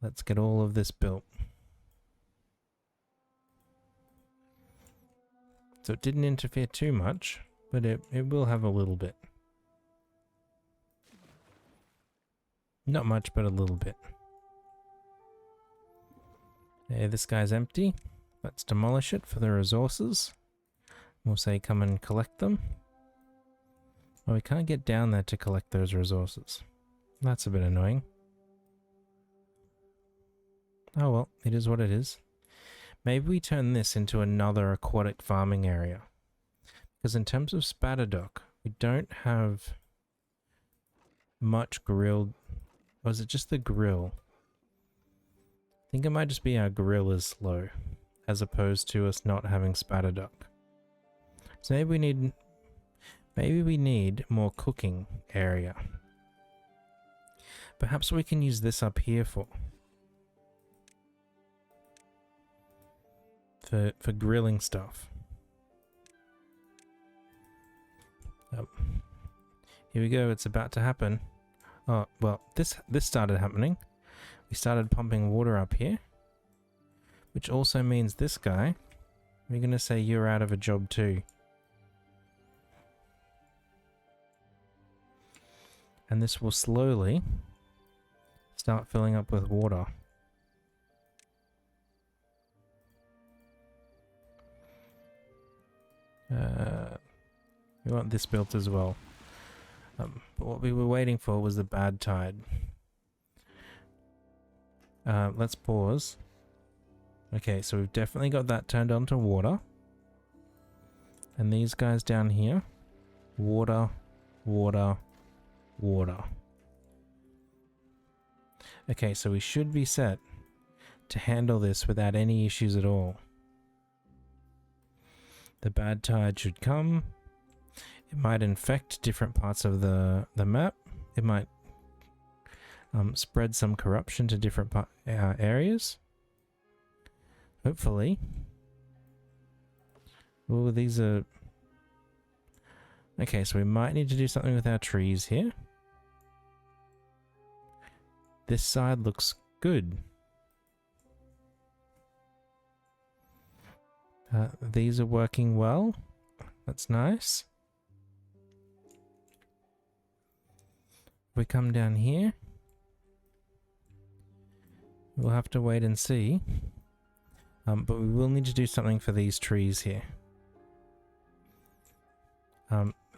Let's get all of this built. So it didn't interfere too much, but it will have a little bit. Not much, but a little bit. Okay, this guy's empty. Let's demolish it for the resources. We'll say come and collect them. Well, we can't get down there to collect those resources. That's a bit annoying. Oh well, it is what it is. Maybe we turn this into another aquatic farming area. Because in terms of Spatterdock, we don't have much grilled... Or is it just the grill? I think it might just be our grill is slow, as opposed to us not having Spatterdock. So maybe we need more cooking area. Perhaps we can use this up here for grilling stuff. Here we go, it's about to happen. Oh, well, this started happening. We started pumping water up here. Which also means this guy, we're going to say you're out of a job too. And this will slowly start filling up with water. We want this built as well. But what we were waiting for was the bad tide. Let's pause. Okay, so we've definitely got that turned on to water. And these guys down here. Water, water, water. Okay, so we should be set to handle this without any issues at all. The bad tide should come. It might infect different parts of the map. It might spread some corruption to different areas. Hopefully. Oh, these are... Okay, so we might need to do something with our trees here. This side looks good. These are working well. That's nice. We come down here. We'll have to wait and see. But we will need to do something for these trees here.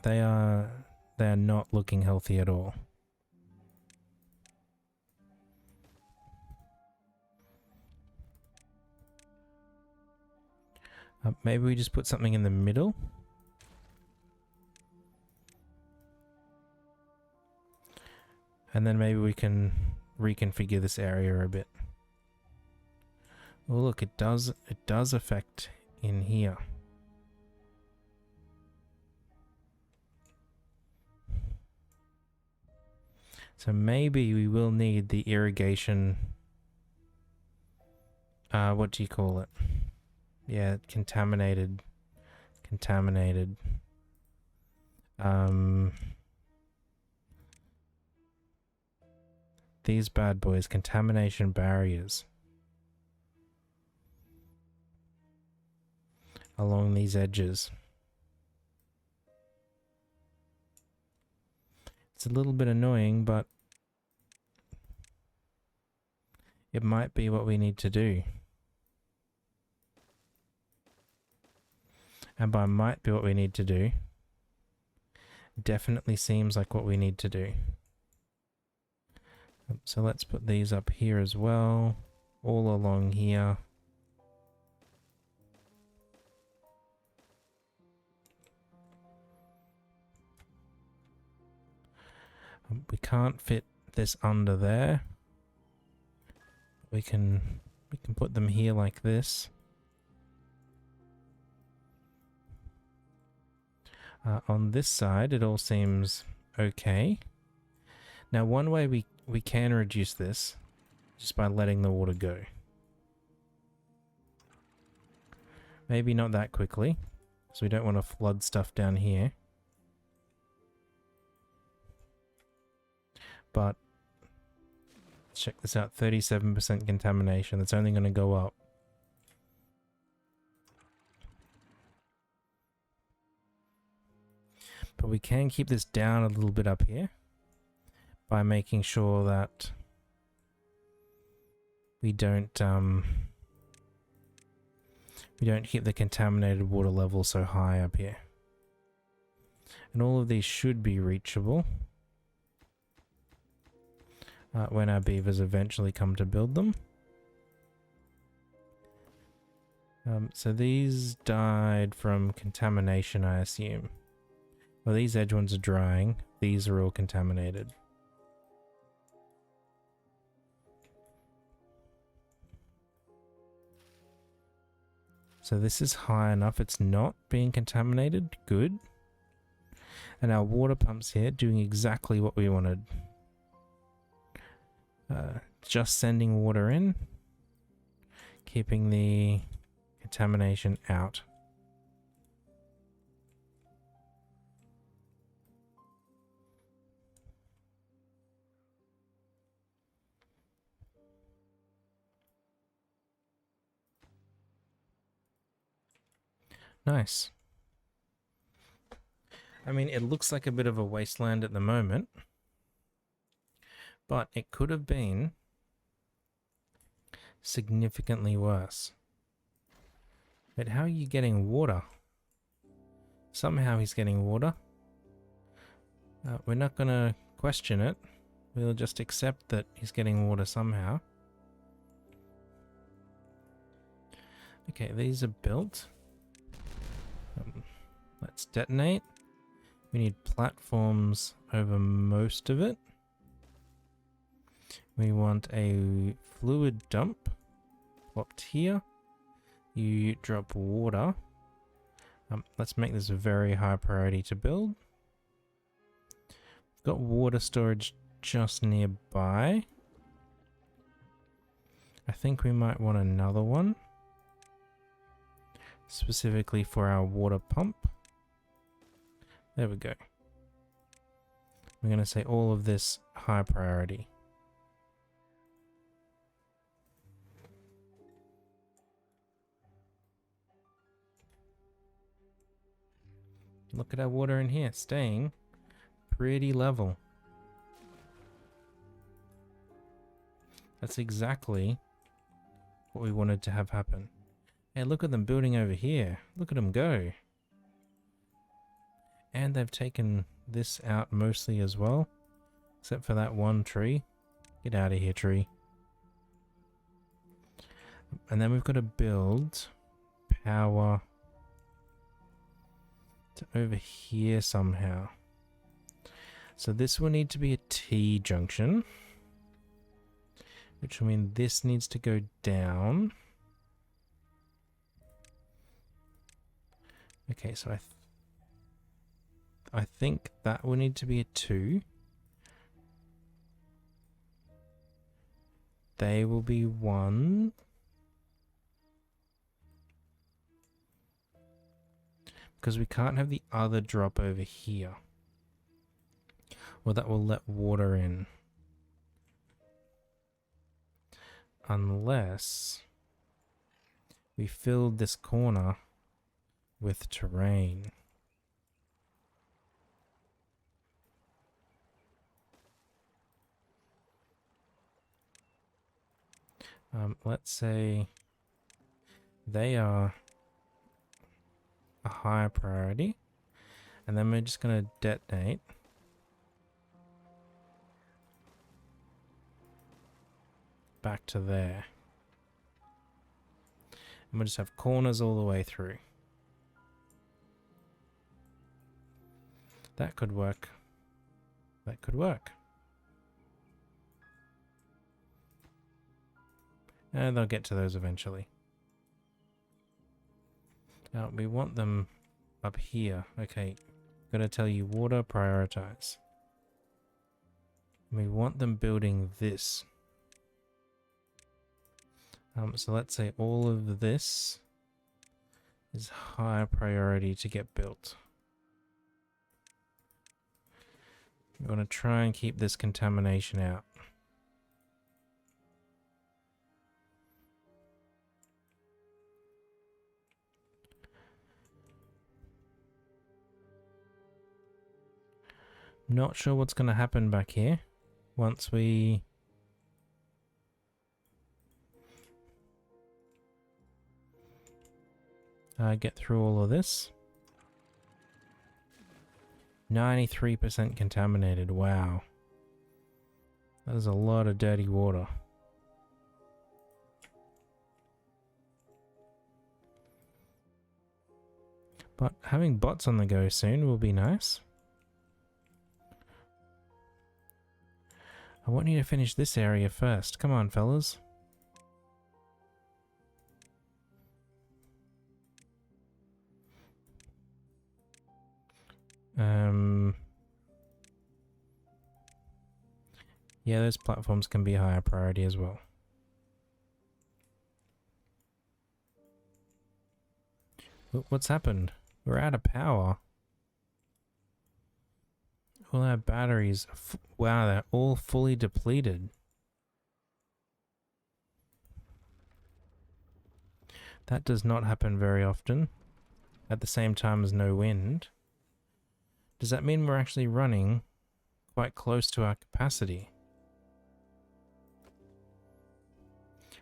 They are not looking healthy at all. Maybe we just put something in the middle. And then maybe we can reconfigure this area a bit. Oh look, it does affect in here. So maybe we will need the irrigation, what do you call it? Yeah, contaminated. These bad boys, contamination barriers. Along these edges. It's a little bit annoying, but it might be what we need to do. And by might be what we need to do, definitely seems like what we need to do. So let's put these up here as well, all along here. We can't fit this under there. We can put them here like this. On this side, it all seems okay. Now, one way we can reduce this just by letting the water go. Maybe not that quickly, so we don't want to flood stuff down here. But Let's check this out. 37% contamination. That's only going to go up. But we can keep this down a little bit up here by making sure that we don't keep the contaminated water level so high up here. And all of these should be reachable when our beavers eventually come to build them. So these died from contamination, I assume. Well, these edge ones are drying. These are all contaminated. So this is high enough. It's not being contaminated. Good. And our water pumps here doing exactly what we wanted. Just sending water in. Keeping the contamination out. Nice. I mean, it looks like a bit of a wasteland at the moment, but it could have been significantly worse. But how are you getting water? Somehow he's getting water. We're not going to question it. We'll just accept that he's getting water somehow. Okay, these are built. Let's detonate. We need platforms over most of it. We want a fluid dump plopped here. You drop water. Let's make this a very high priority to build. We've got water storage just nearby. I think we might want another one, specifically for our water pump. There we go. We're going to say all of this high priority. Look at our water in here, staying pretty level. That's exactly what we wanted to have happen. Hey, look at them building over here. Look at them go. And they've taken this out mostly as well, except for that one tree. Get out of here, tree. And then we've got to build power to over here somehow. So this will need to be a T junction, which will mean this needs to go down. Okay, so I think that will need to be a 2. They will be 1. Because we can't have the other drop over here. Well, that will let water in. Unless we filled this corner with terrain. Let's say they are a higher priority, and then we're just going to detonate. Back to there. And we'll just have corners all the way through. That could work. That could work. And they'll get to those eventually. Now we want them up here. Okay, gotta tell you, water, prioritize. We want them building this. So let's say all of this is high priority to get built. We want to try and keep this contamination out. Not sure what's going to happen back here once we get through all of this. 93% contaminated. Wow. That is a lot of dirty water. But having bots on the go soon will be nice. I want you to finish this area first. Come on, fellas. Yeah, those platforms can be higher priority as well. What's happened? We're out of power. All our batteries... Wow, they're all fully depleted. That does not happen very often. At the same time as no wind. Does that mean we're actually running quite close to our capacity?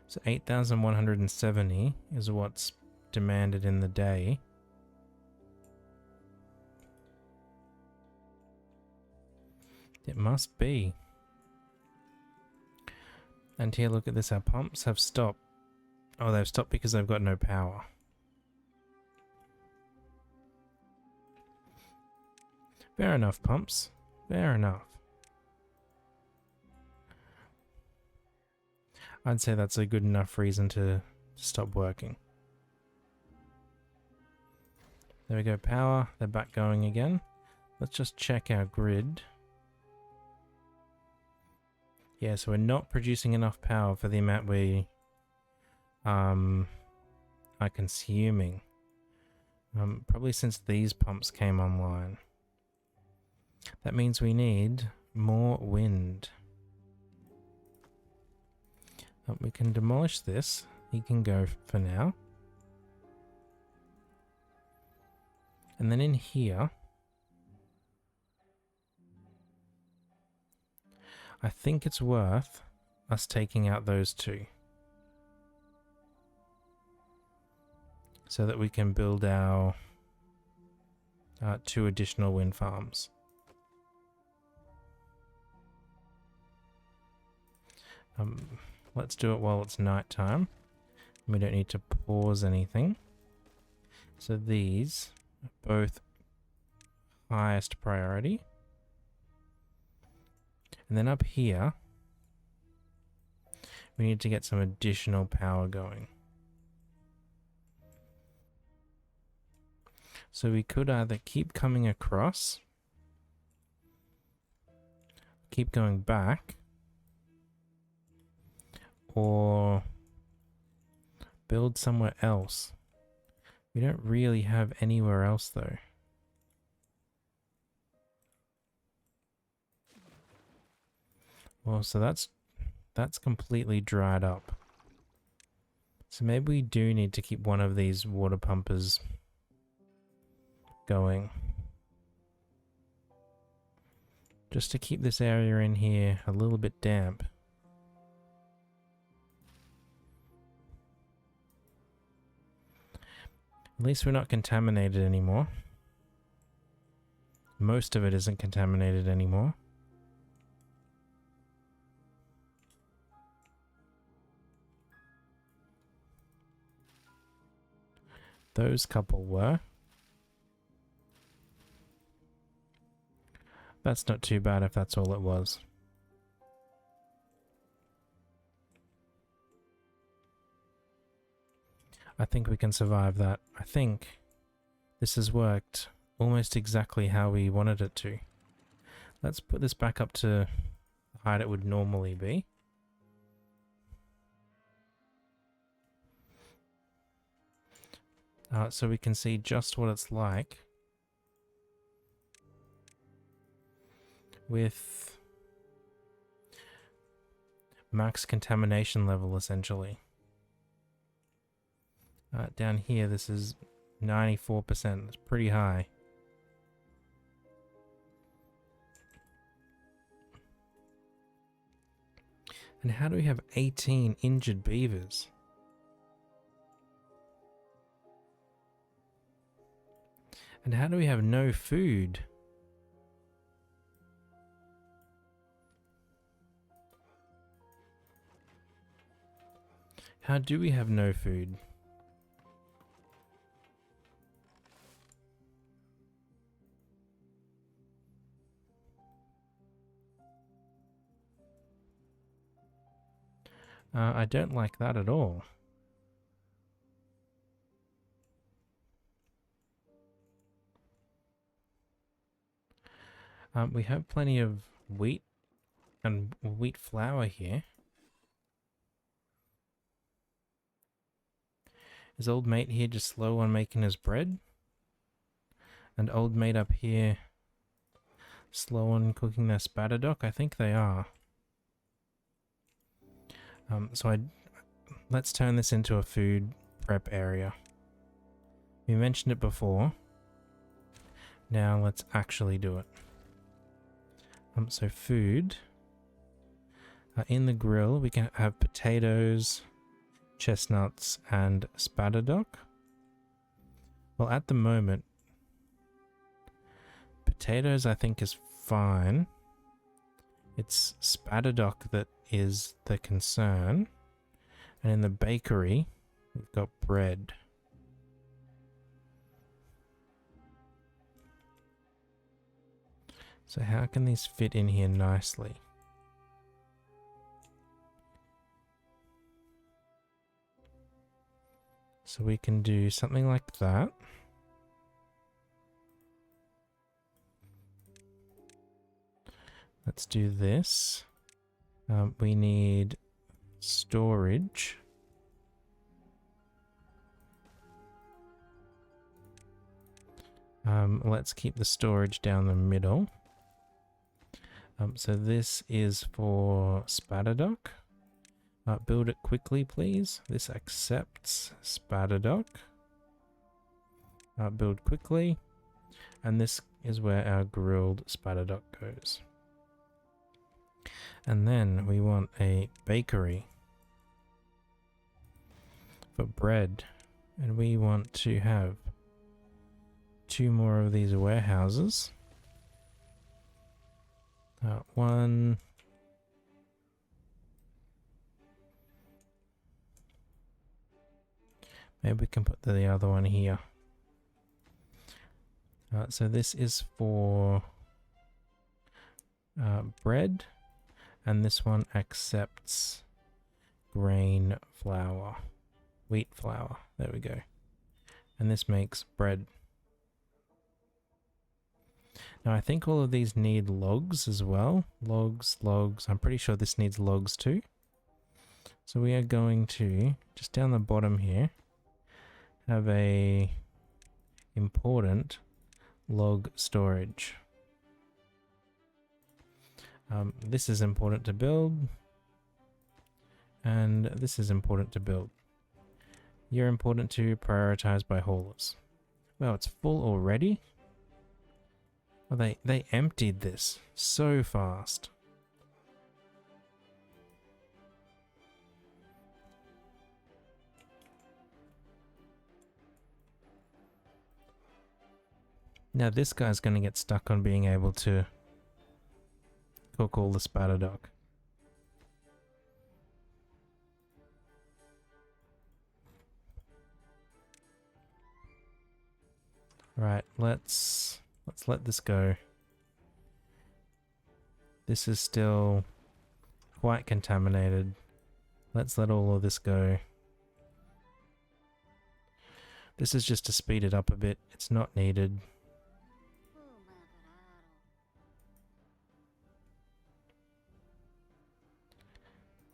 So 8,170 is what's demanded in the day. It must be. And here, look at this, our pumps have stopped. Oh, they've stopped because they've got no power. Fair enough, pumps. Fair enough. I'd say that's a good enough reason to stop working. There we go, power. They're back going again. Let's just check our grid. Yeah, so we're not producing enough power for the amount we are consuming. Probably since these pumps came online. That means we need more wind. We can demolish this. He can go for now. And then in here, I think it's worth us taking out those two. So that we can build our 2 additional wind farms. Let's do it while it's night time. We don't need to pause anything. So these are both highest priority. And then up here, we need to get some additional power going. So we could either keep coming across, keep going back, or build somewhere else. We don't really have anywhere else though. Well, so that's completely dried up. So maybe we do need to keep one of these water pumpers going. Just to keep this area in here a little bit damp. At least we're not contaminated anymore. Most of it isn't contaminated anymore. Those couple were. That's not too bad if that's all it was. I think we can survive that. I think this has worked almost exactly how we wanted it to. Let's put this back up to the height it would normally be. So we can see just what it's like with max contamination level, essentially. Down here, this is 94%. It's pretty high. And how do we have 18 injured beavers? And how do we have no food? How do we have no food? I don't like that at all. We have plenty of wheat and wheat flour here. Is old mate here just slow on making his bread? And old mate up here slow on cooking their spatterdock? I think they are. Let's turn this into a food prep area. We mentioned it before. Now let's actually do it. So food. In the grill we can have potatoes, chestnuts and spatterdock. Well, at the moment potatoes I think is fine. It's spatterdock that is the concern. And in the bakery we've got bread. So how can these fit in here nicely? So we can do something like that. Let's do this. We need storage. Let's keep the storage down the middle. So this is for spatterdock. Build it quickly, please. This accepts spatterdock. Build quickly. And this is where our grilled spatterdock goes. And then we want a bakery for bread. And we want to have 2 more of these warehouses. One. Maybe we can put the other one here. So this is for bread, and this one accepts grain flour, wheat flour. There we go. And this makes bread. Now I think all of these need logs as well. Logs. I'm pretty sure this needs logs too. So we are going to, just down the bottom here, have a important log storage. This is important to build. And this is important to build. You're important to prioritize by haulers. Well, it's full already. Well, they emptied this so fast. Now this guy's going to get stuck on being able to cook all the spatterdock. Right, let's let this go. This is still quite contaminated. Let's let all of this go. This is just to speed it up a bit. It's not needed.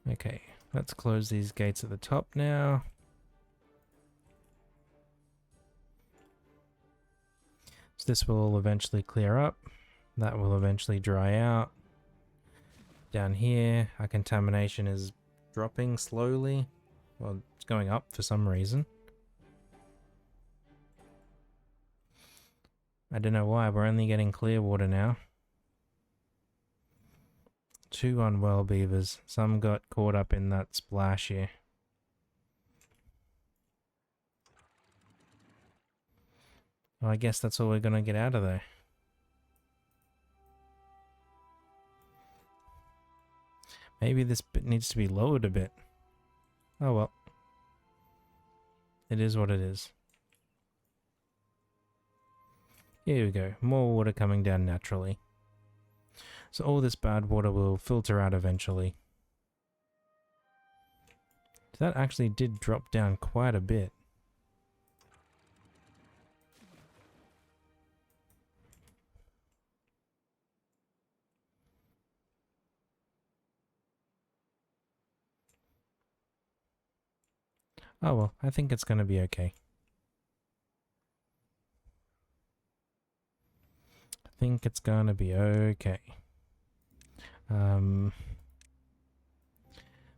Okay, let's close these gates at the top now. So this will all eventually clear up. That will eventually dry out. Down here, our contamination is dropping slowly. Well, it's going up for some reason. I don't know why, we're only getting clear water now. two unwell beavers. Some got caught up in that splash here. Well, I guess that's all we're gonna get out of there. Maybe this bit needs to be lowered a bit. Oh well. It is what it is. Here we go. More water coming down naturally. So all this bad water will filter out eventually. That actually did drop down quite a bit. Oh well, I think it's going to be okay. I think it's going to be okay.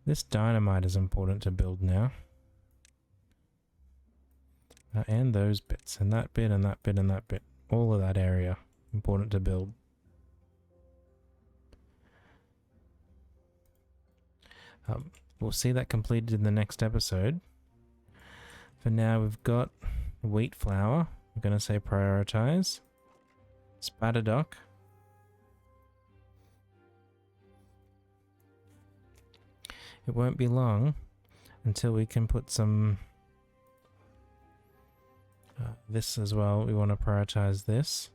This dynamite is important to build now. And those bits, and that bit, and that bit, and that bit. All of that area, important to build. We'll see that completed in the next episode. For now, we've got wheat flour. We're going to say prioritize. Spatterdock. It won't be long until we can put some... this as well. We want to prioritize this.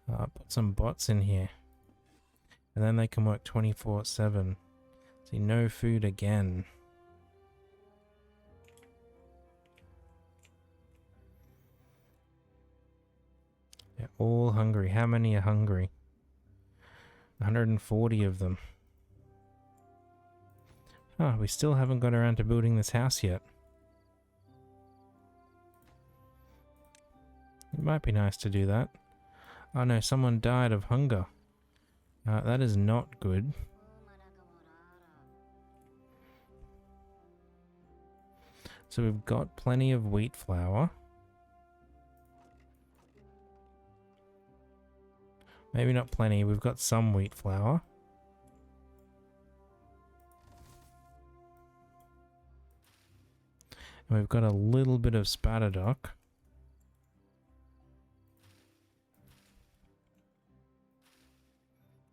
Put some bots in here. And then they can work 24/7. See, no food again. They're all hungry. How many are hungry? 140 of them. Ah, we still haven't got around to building this house yet. It might be nice to do that. Oh no, someone died of hunger. That is not good. So we've got plenty of wheat flour. Maybe not plenty, we've got some wheat flour. And we've got a little bit of spatterdock.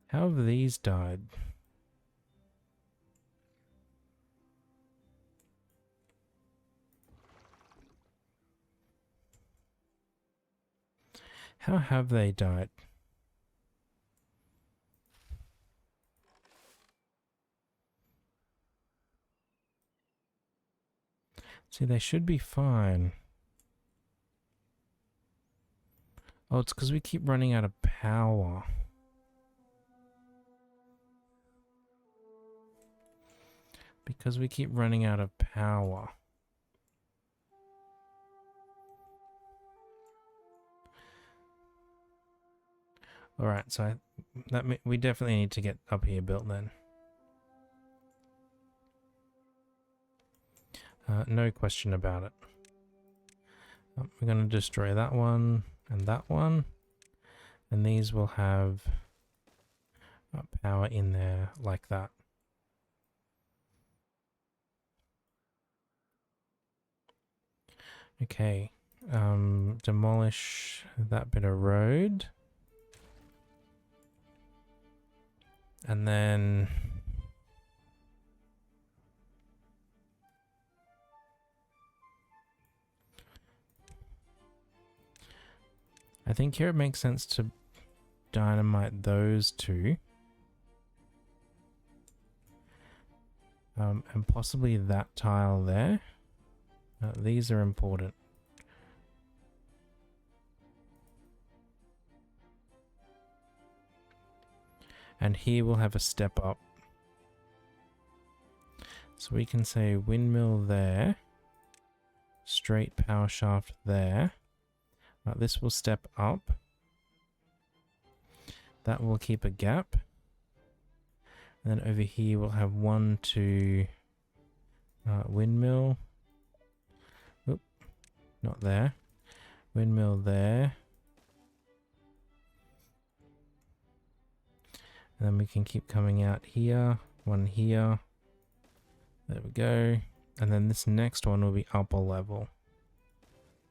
How have these died? How have they died? See, they should be fine. Oh, it's because we keep running out of power. Because we keep running out of power. Alright, so we definitely need to get up here built then. No question about it. We're going to destroy that one and that one. And these will have power in there like that. Okay. Demolish that bit of road. And then... I think here it makes sense to dynamite those two. And possibly that tile there. These are important. And here we'll have a step up. So we can say windmill there. Straight power shaft there. This will step up. That will keep a gap. And then over here we'll have 1, 2 windmill. Oop, not there. Windmill there. And then we can keep coming out here. One here. There we go. And then this next one will be upper level.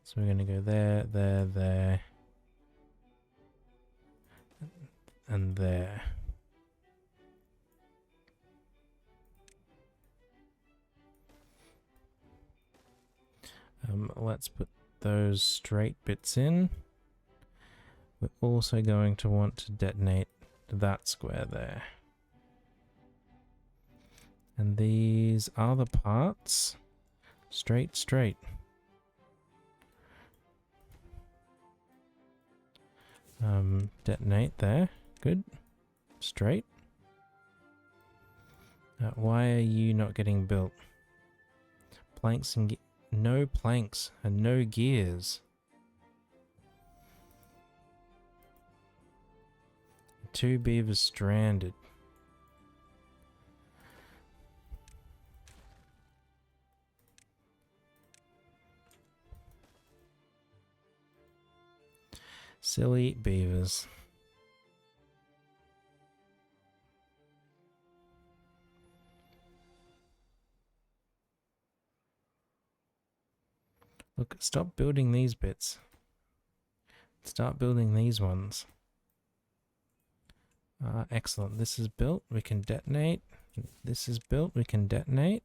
So we're going to go there, there, there. And there. Let's put those straight bits in. We're also going to want to detonate that square there. And these are the parts. Straight, straight. Detonate there. Good. Straight. Why are you not getting built? Planks and no planks and no gears. Two beavers stranded. Silly beavers. Look, stop building these bits. Start building these ones. Excellent. This is built. We can detonate. This is built. We can detonate.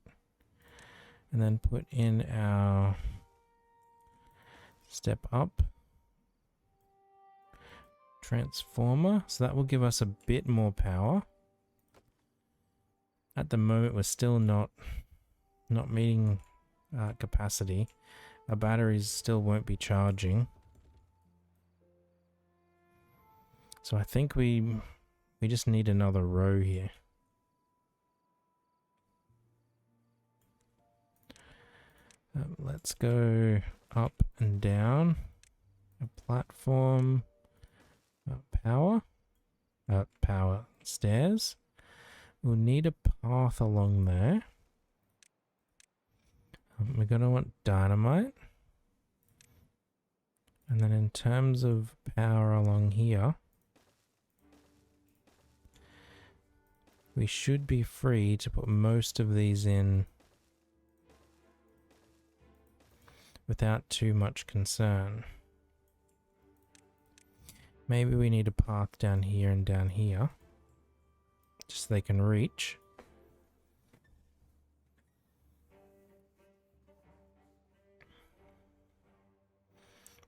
And then put in our step up transformer. So that will give us a bit more power. At the moment, we're still not meeting capacity. Our batteries still won't be charging. So I think we just need another row here. Let's go up and down. A platform. Power. Power stairs. We'll need a path along there. We're going to want dynamite. And then in terms of power along here, we should be free to put most of these in without too much concern. Maybe we need a path down here and down here, just so they can reach.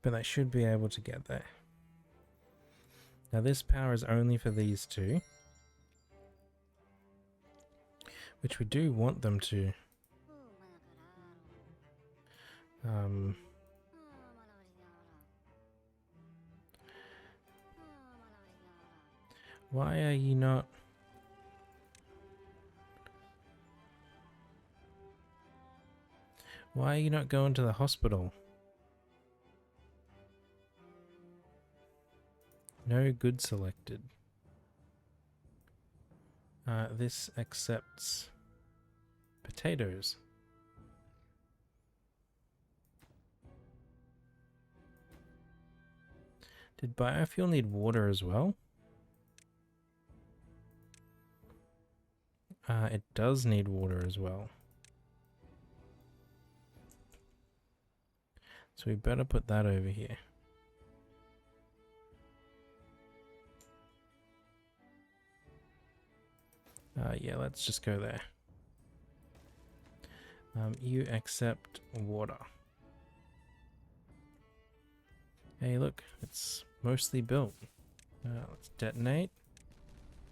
But they should be able to get there. Now this power is only for these two, which we do want them to. Why are you not? Why are you not going to the hospital? No good selected. This accepts potatoes. Did biofuel need water as well? It does need water as well. So we better put that over here. Yeah, let's just go there. You accept water. Hey, look, it's mostly built. Let's detonate.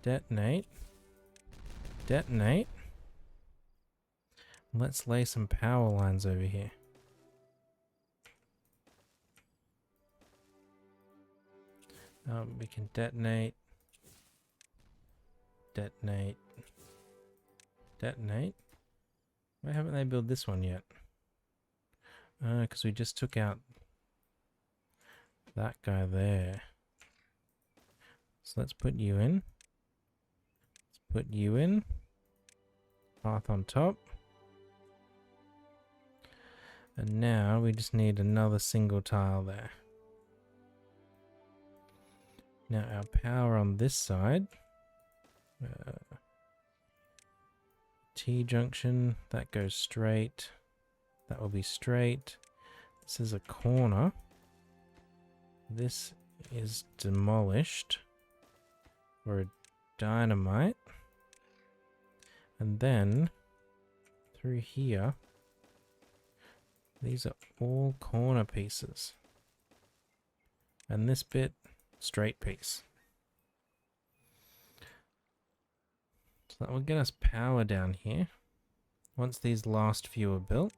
Detonate. Detonate. Let's lay some power lines over here. We can detonate. Detonate. Detonate. Why haven't they built this one yet? Because we just took out that guy there. So let's put you in. Let's put you in. Path on top. And now we just need another single tile there. Now our power on this side T-junction, that goes straight. That will be straight. This is a corner. This is demolished for a dynamite. And then through here, these are all corner pieces. And this bit, straight piece. So that will get us power down here. Once these last few are built.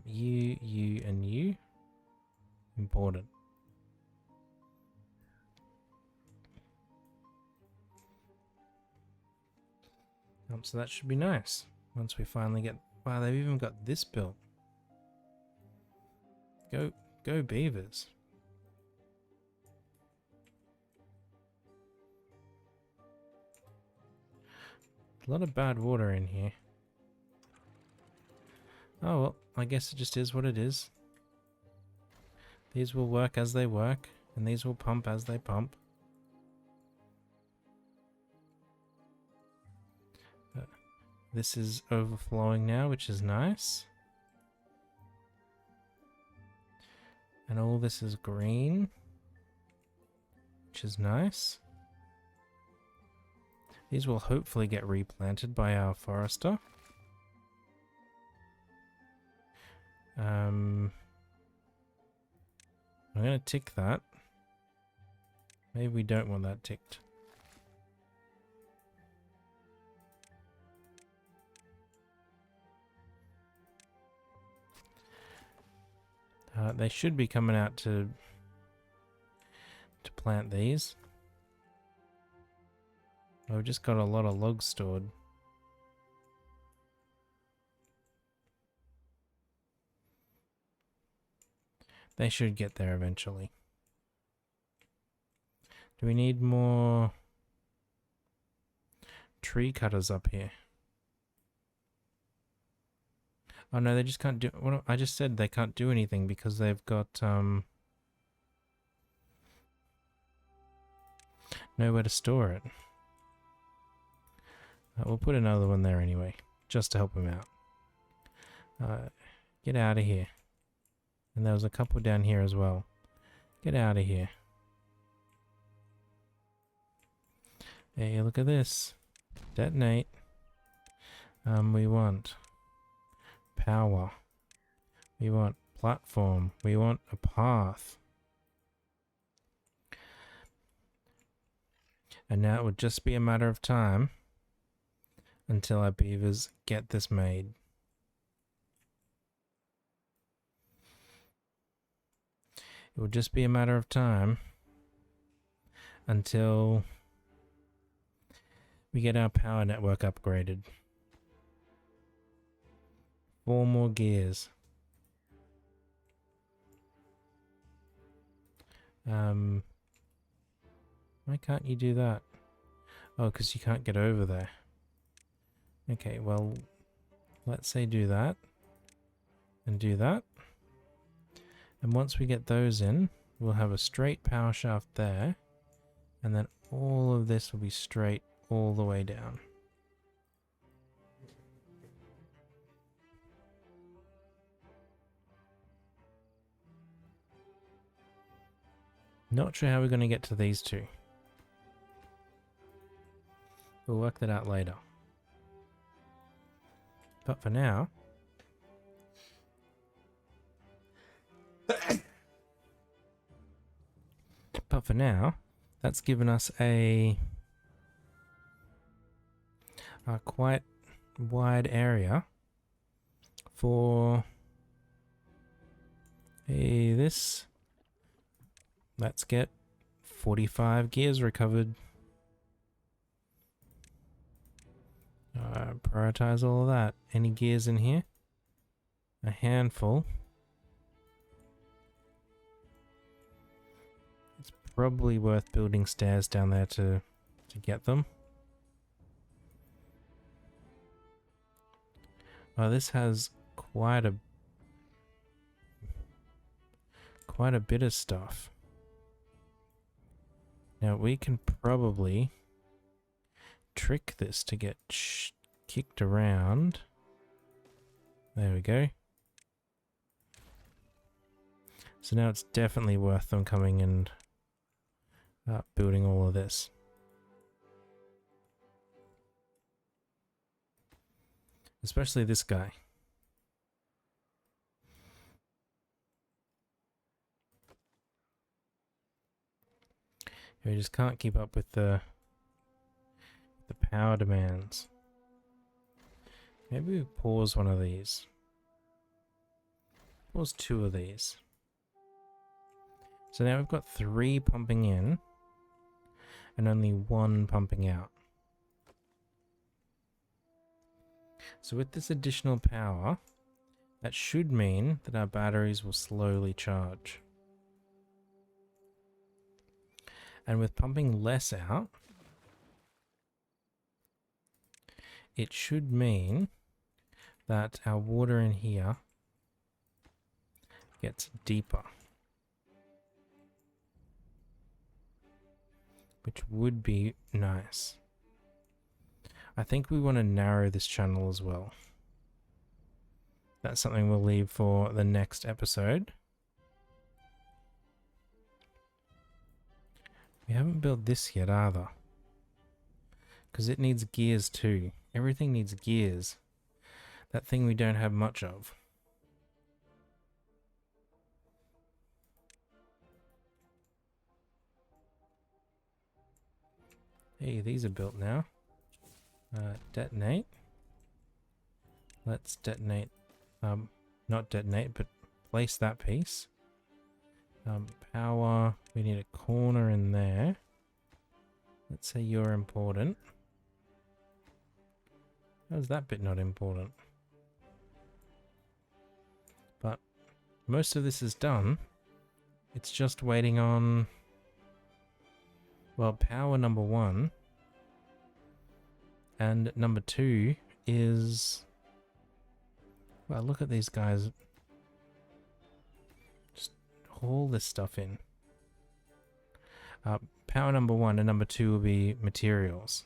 You, and you. Important. So that should be nice. Once we finally get... Wow, they've even got this built. Go beavers. A lot of bad water in here. Oh well, I guess it just is what it is. These will work as they work, and these will pump as they pump. This is overflowing now, which is nice. And all this is green, which is nice. These will hopefully get replanted by our forester. I'm going to tick that. Maybe we don't want that ticked. They should be coming out to plant these. We've just got a lot of logs stored. They should get there eventually. Do we need more tree cutters up here? Oh no, they just can't do... What I just said they can't do anything because they've got nowhere to store it. We'll put another one there anyway, just to help them out. Get out of here. And there was a couple down here as well. Get out of here. Hey, look at this. Detonate. We want power. We want platform. We want a path. And now it would just be a matter of time until our beavers get this made. It would just be a matter of time until we get our power network upgraded. 4 more gears. Why can't you do that? Oh, because you can't get over there. Okay, well, let's say do that. And do that. And once we get those in, we'll have a straight power shaft there. And then all of this will be straight all the way down. Not sure how we're going to get to these two. We'll work that out later. But for now... But for now, that's given us a quite wide area for this. Let's get 45 gears recovered. Prioritize all of that. Any gears in here? A handful. It's probably worth building stairs down there to get them. Oh, this has quite a bit of stuff. Now we can probably trick this to get kicked around. There we go. So now it's definitely worth them coming and building all of this. Especially this guy. We just can't keep up with the power demands. Maybe we pause one of these. Pause 2 of these. So now we've got 3 pumping in and only 1 pumping out. So with this additional power, that should mean that our batteries will slowly charge. And with pumping less out, it should mean that our water in here gets deeper. Which would be nice. I think we want to narrow this channel as well. That's something we'll leave for the next episode. We haven't built this yet either. Because it needs gears too. Everything needs gears. That thing we don't have much of. Hey, these are built now. Detonate. Let's detonate. Not detonate, but place that piece. Power. We need a corner in there. Let's say you're important. How's that bit not important? But most of this is done. It's just waiting on, well, power number 1. And number 2 is, well, look at these guys. Just haul this stuff in. Power number 1 and number 2 will be materials.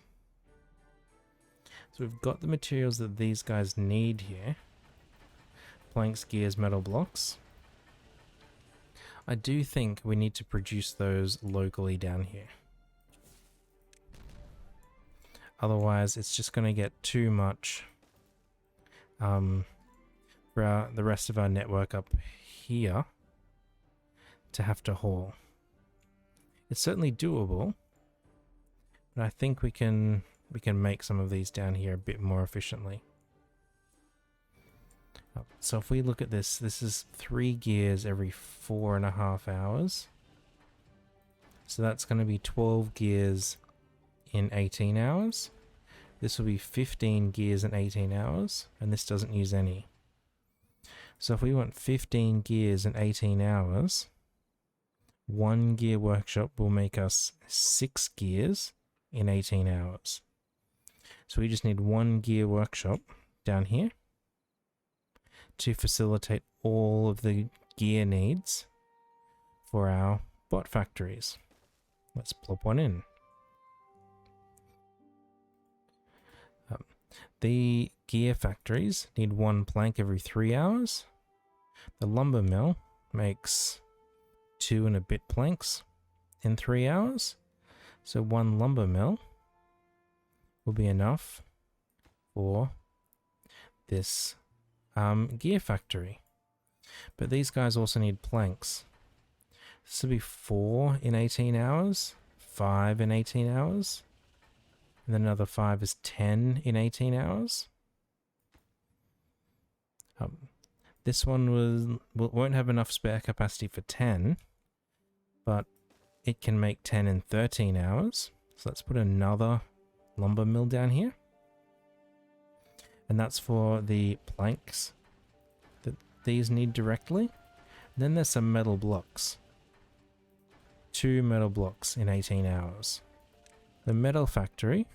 So we've got the materials that these guys need here. Planks, gears, metal blocks. I do think we need to produce those locally down here. Otherwise, it's just going to get too much for the rest of our network up here to have to haul. It's certainly doable, but I think we can make some of these down here a bit more efficiently. So if we look at this, this is 3 gears every 4.5 hours. So that's going to be 12 gears in 18 hours. This will be 15 gears in 18 hours, and this doesn't use any. So if we want 15 gears in 18 hours, 1 gear workshop will make us 6 gears in 18 hours. So we just need 1 gear workshop down here to facilitate all of the gear needs for our bot factories. Let's plop one in. The gear factories need 1 plank every 3 hours. The lumber mill makes 2 and a bit planks in 3 hours. So 1 lumber mill will be enough for this gear factory. But these guys also need planks. This will be 4 in 18 hours, 5 in 18 hours. And then another 5 is 10 in 18 hours. This one won't have enough spare capacity for 10, but it can make 10 in 13 hours. So let's put another lumber mill down here. And that's for the planks that these need directly. And then there's some metal blocks. 2 metal blocks in 18 hours. The metal factory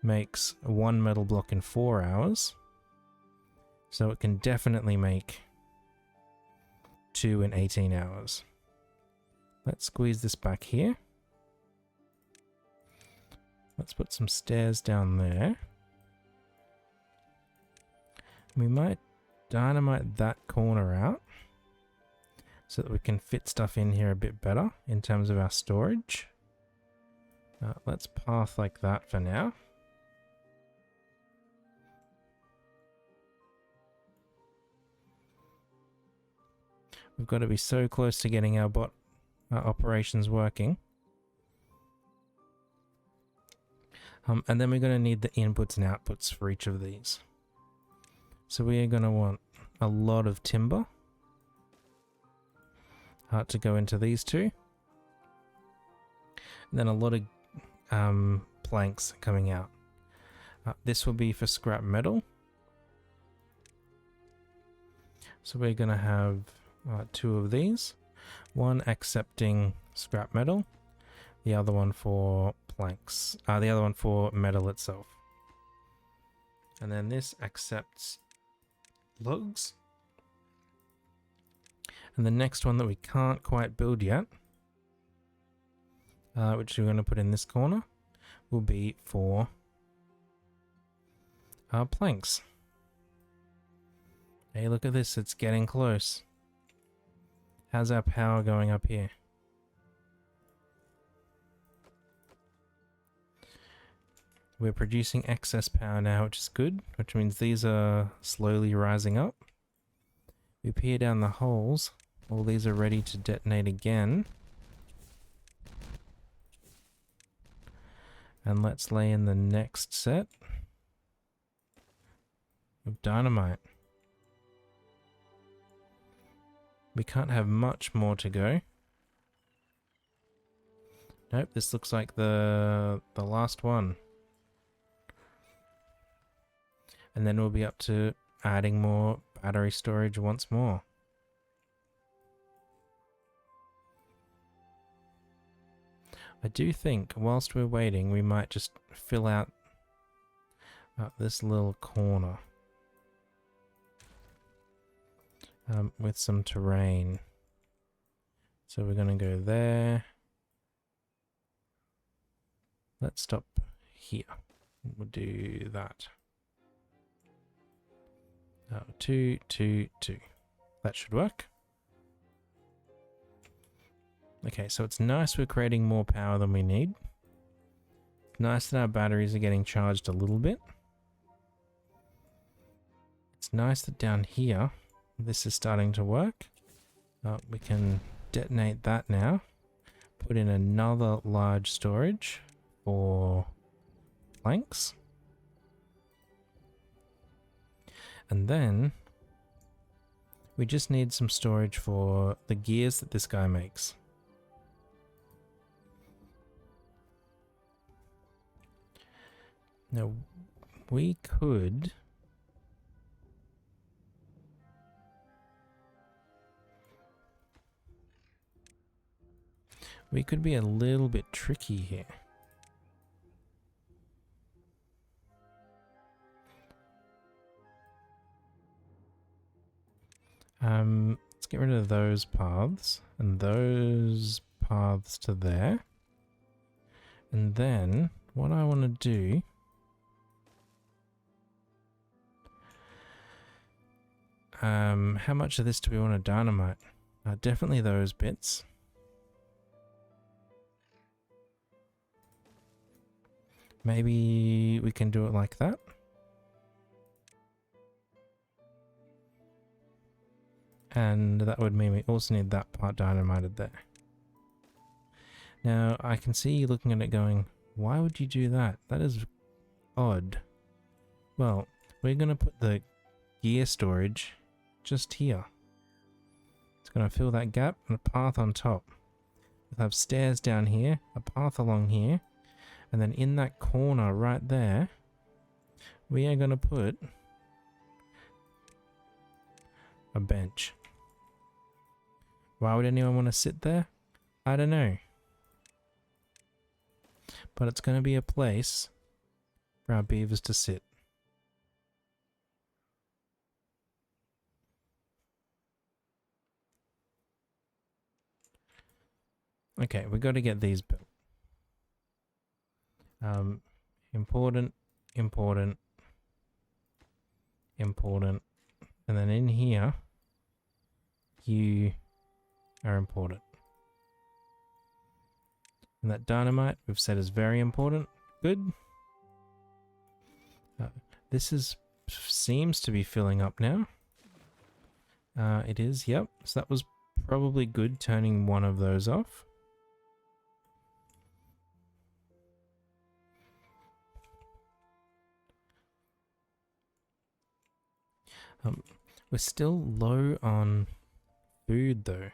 makes 1 metal block in 4 hours. So it can definitely make 2 in 18 hours. Let's squeeze this back here. Let's put some stairs down there. We might dynamite that corner out so that we can fit stuff in here a bit better in terms of our storage. Let's path like that for now. We've got to be so close to getting our bot operations working. And then we're going to need the inputs and outputs for each of these. So we are going to want a lot of timber to go into these two. And then a lot of planks coming out. This will be for scrap metal. So we're going to have 2 of these. One accepting scrap metal. The other one for planks. The other one for metal itself. And then this accepts logs. And the next one that we can't quite build yet, which we're going to put in this corner, will be for our planks. Hey, look at this, it's getting close. How's our power going up here? We're producing excess power now, which is good, which means these are slowly rising up. We peer down the holes. All these are ready to detonate again. And let's lay in the next set of dynamite. We can't have much more to go. Nope, this looks like the last one. And then we'll be up to adding more battery storage once more. I do think whilst we're waiting, we might just fill out this little corner with some terrain. So we're going to go there. Let's stop here. We'll do that. 2, 2, 2. That should work. Okay, so it's nice we're creating more power than we need. Nice that our batteries are getting charged a little bit. It's nice that down here, this is starting to work. We can detonate that now. Put in another large storage for planks. And then we just need some storage for the gears that this guy makes. Now, we could be a little bit tricky here. Let's get rid of those paths and those paths to there. And then what I want to do how much of this do we want to dynamite? Definitely those bits. Maybe we can do it like that. And that would mean we also need that part dynamited there. Now, I can see you looking at it going, why would you do that? That is odd. Well, we're going to put the gear storage just here. It's going to fill that gap and a path on top. We'll have stairs down here, a path along here, and then in that corner right there, we are going to put a bench. Why would anyone want to sit there? I don't know. But it's going to be a place for our beavers to sit. Okay, we've got to get these built. Important, important, important. And then in here, you are important. And that dynamite we've said is very important. Good. This seems to be filling up now. It is, yep. So that was probably good, turning one of those off. We're still low on food though.